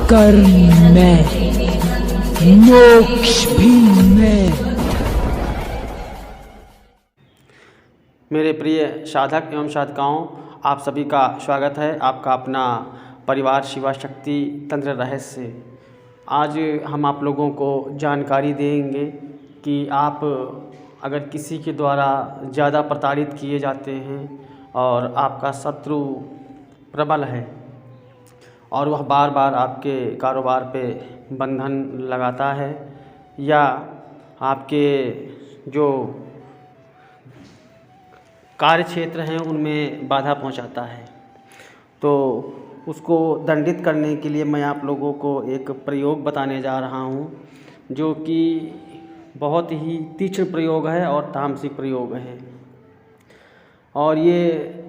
कर्म में, मोक्ष भी में। मेरे प्रिय साधक एवं साधकाओं, आप सभी का स्वागत है। आपका अपना परिवार शिवा शक्ति तंत्र रहस्य। आज हम आप लोगों को जानकारी देंगे कि आप अगर किसी के द्वारा ज़्यादा प्रताड़ित किए जाते हैं और आपका शत्रु प्रबल है और वह बार बार आपके कारोबार पे बंधन लगाता है या आपके जो कार्य क्षेत्र हैं उनमें बाधा पहुंचाता है, तो उसको दंडित करने के लिए मैं आप लोगों को एक प्रयोग बताने जा रहा हूं, जो कि बहुत ही तीक्ष्ण प्रयोग है और तामसिक प्रयोग है। और ये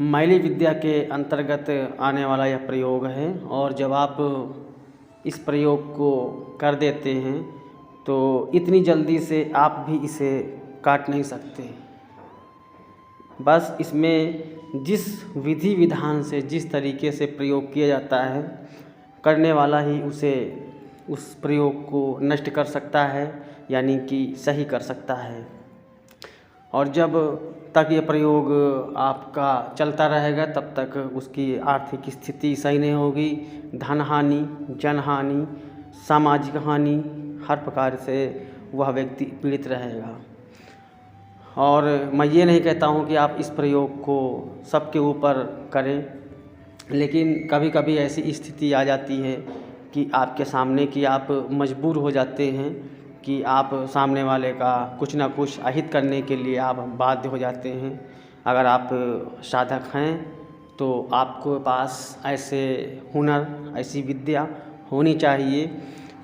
मैली विद्या के अंतर्गत आने वाला यह प्रयोग है। और जब आप इस प्रयोग को कर देते हैं तो इतनी जल्दी से आप भी इसे काट नहीं सकते। बस इसमें जिस विधि विधान से जिस तरीके से प्रयोग किया जाता है, करने वाला ही उसे उस प्रयोग को नष्ट कर सकता है, यानी कि सही कर सकता है। और जब तक ये प्रयोग आपका चलता रहेगा तब तक उसकी आर्थिक स्थिति सही नहीं होगी। धन हानि, जन हानि, सामाजिक हानि, हर प्रकार से वह व्यक्ति पीड़ित रहेगा। और मैं ये नहीं कहता हूँ कि आप इस प्रयोग को सबके ऊपर करें, लेकिन कभी कभी ऐसी स्थिति आ जाती है कि आपके सामने कि आप मजबूर हो जाते हैं कि आप सामने वाले का कुछ ना कुछ अहित करने के लिए आप बाध्य हो जाते हैं। अगर आप साधक हैं तो आपके पास ऐसे हुनर, ऐसी विद्या होनी चाहिए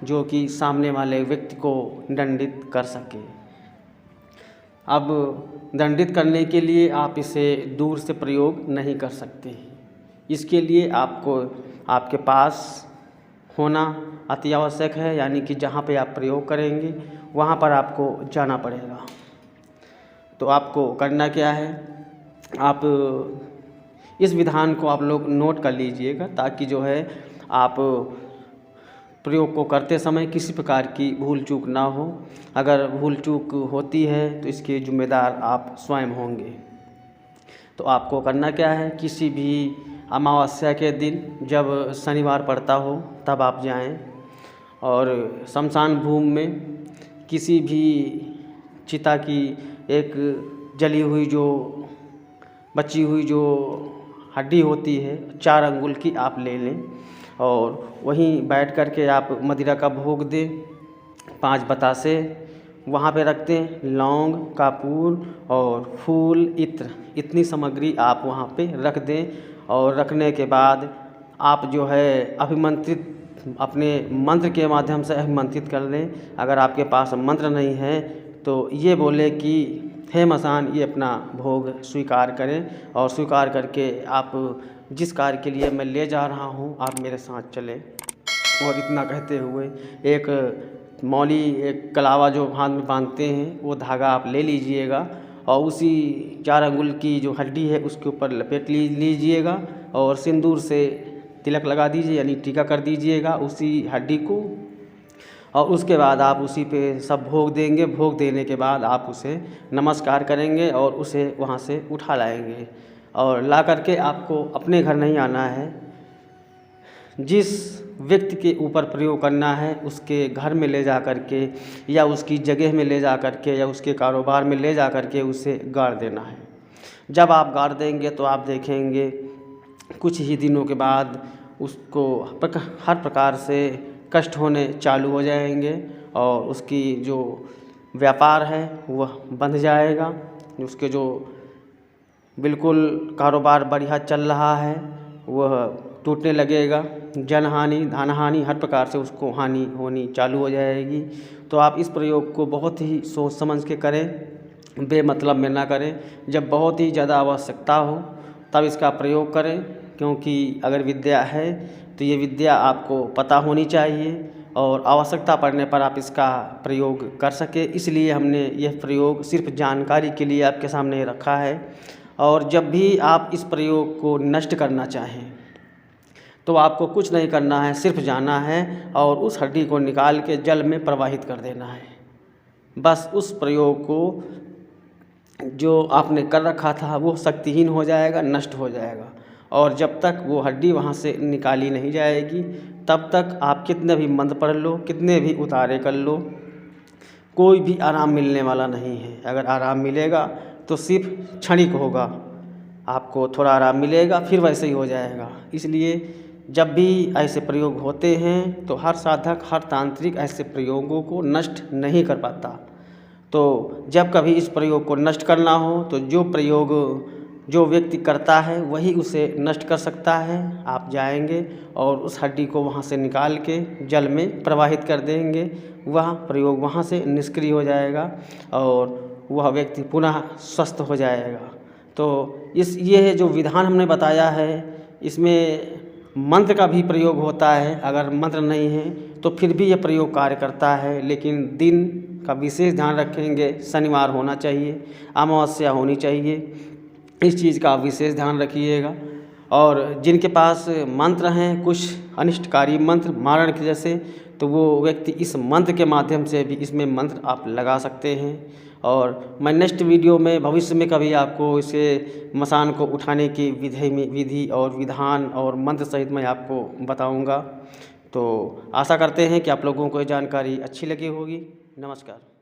जो कि सामने वाले व्यक्ति को दंडित कर सके। अब दंडित करने के लिए आप इसे दूर से प्रयोग नहीं कर सकते। इसके लिए आपको आपके पास होना अति आवश्यक है, यानी कि जहाँ पे आप प्रयोग करेंगे वहाँ पर आपको जाना पड़ेगा। तो आपको करना क्या है, आप इस विधान को आप लोग नोट कर लीजिएगा ताकि जो है आप प्रयोग को करते समय किसी प्रकार की भूल चूक ना हो। अगर भूल चूक होती है तो इसके जिम्मेदार आप स्वयं होंगे। तो आपको करना क्या है, किसी भी अमावस्या के दिन जब शनिवार पड़ता हो तब आप जाएं और शमशान भूमि में किसी भी चिता की एक जली हुई जो बची हुई जो हड्डी होती है 4 अंगुल की आप ले लें और वहीं बैठ कर के आप मदिरा का भोग दें। 5 बतासे वहाँ पे रख दें, लौंग, कपूर और फूल, इत्र, इतनी सामग्री आप वहाँ पे रख दें। और रखने के बाद आप जो है अभिमंत्रित अपने मंत्र के माध्यम से अभिमंत्रित कर लें। अगर आपके पास मंत्र नहीं है तो ये बोले कि हे मसान, ये अपना भोग स्वीकार करें और स्वीकार करके आप जिस कार्य के लिए मैं ले जा रहा हूँ आप मेरे साथ चलें। और इतना कहते हुए एक मौली, एक कलावा जो हाथ में बांधते हैं वो धागा आप ले लीजिएगा और उसी 4 अंगुल की जो हड्डी है उसके ऊपर लपेट लीजिएगा और सिंदूर से तिलक लगा दीजिए, यानी टीका कर दीजिएगा उसी हड्डी को। और उसके बाद आप उसी पे सब भोग देंगे। भोग देने के बाद आप उसे नमस्कार करेंगे और उसे वहाँ से उठा लाएंगे और ला करके आपको अपने घर नहीं आना है। जिस व्यक्ति के ऊपर प्रयोग करना है उसके घर में ले जा कर के या उसकी जगह में ले जा कर के या उसके कारोबार में ले जा कर के उसे गाड़ देना है। जब आप गाड़ देंगे तो आप देखेंगे कुछ ही दिनों के बाद उसको हर प्रकार से कष्ट होने चालू हो जाएंगे और उसकी जो व्यापार है वह बंध जाएगा। उसके जो बिल्कुल कारोबार बढ़िया चल रहा है वह टूटने लगेगा। जन हानि, धन हानि, हर प्रकार से उसको हानि होनी चालू हो जाएगी। तो आप इस प्रयोग को बहुत ही सोच समझ के करें, बेमतलब में ना करें। जब बहुत ही ज़्यादा आवश्यकता हो तब इसका प्रयोग करें, क्योंकि अगर विद्या है तो ये विद्या आपको पता होनी चाहिए और आवश्यकता पड़ने पर आप इसका प्रयोग कर सके। इसलिए हमने यह प्रयोग सिर्फ जानकारी के लिए आपके सामने रखा है। और जब भी आप इस प्रयोग को नष्ट करना चाहें तो आपको कुछ नहीं करना है, सिर्फ जाना है और उस हड्डी को निकाल के जल में प्रवाहित कर देना है। बस उस प्रयोग को जो आपने कर रखा था वो शक्तिहीन हो जाएगा, नष्ट हो जाएगा। और जब तक वो हड्डी वहाँ से निकाली नहीं जाएगी तब तक आप कितने भी मंत्र पढ़ लो, कितने भी उतारे कर लो, कोई भी आराम मिलने वाला नहीं है। अगर आराम मिलेगा तो सिर्फ क्षणिक होगा, आपको थोड़ा आराम मिलेगा फिर वैसे ही हो जाएगा। इसलिए जब भी ऐसे प्रयोग होते हैं तो हर साधक, हर तांत्रिक ऐसे प्रयोगों को नष्ट नहीं कर पाता। तो जब कभी इस प्रयोग को नष्ट करना हो तो जो प्रयोग जो व्यक्ति करता है वही उसे नष्ट कर सकता है। आप जाएंगे और उस हड्डी को वहाँ से निकाल के जल में प्रवाहित कर देंगे, वह प्रयोग वहाँ से निष्क्रिय हो जाएगा और वह व्यक्ति पुनः स्वस्थ हो जाएगा। तो ये जो विधान हमने बताया है इसमें मंत्र का भी प्रयोग होता है। अगर मंत्र नहीं है तो फिर भी यह प्रयोग कार्य करता है, लेकिन दिन का विशेष ध्यान रखेंगे। शनिवार होना चाहिए, अमावस्या होनी चाहिए, इस चीज़ का विशेष ध्यान रखिएगा। और जिनके पास मंत्र हैं, कुछ अनिष्टकारी मंत्र मारण के जैसे, तो वो व्यक्ति इस मंत्र के माध्यम से भी इसमें मंत्र आप लगा सकते हैं। और मैं नेक्स्ट वीडियो में भविष्य में कभी आपको इसे मसान को उठाने की विधि और विधान और मंत्र सहित मैं आपको बताऊंगा। तो आशा करते हैं कि आप लोगों को ये जानकारी अच्छी लगी होगी। नमस्कार।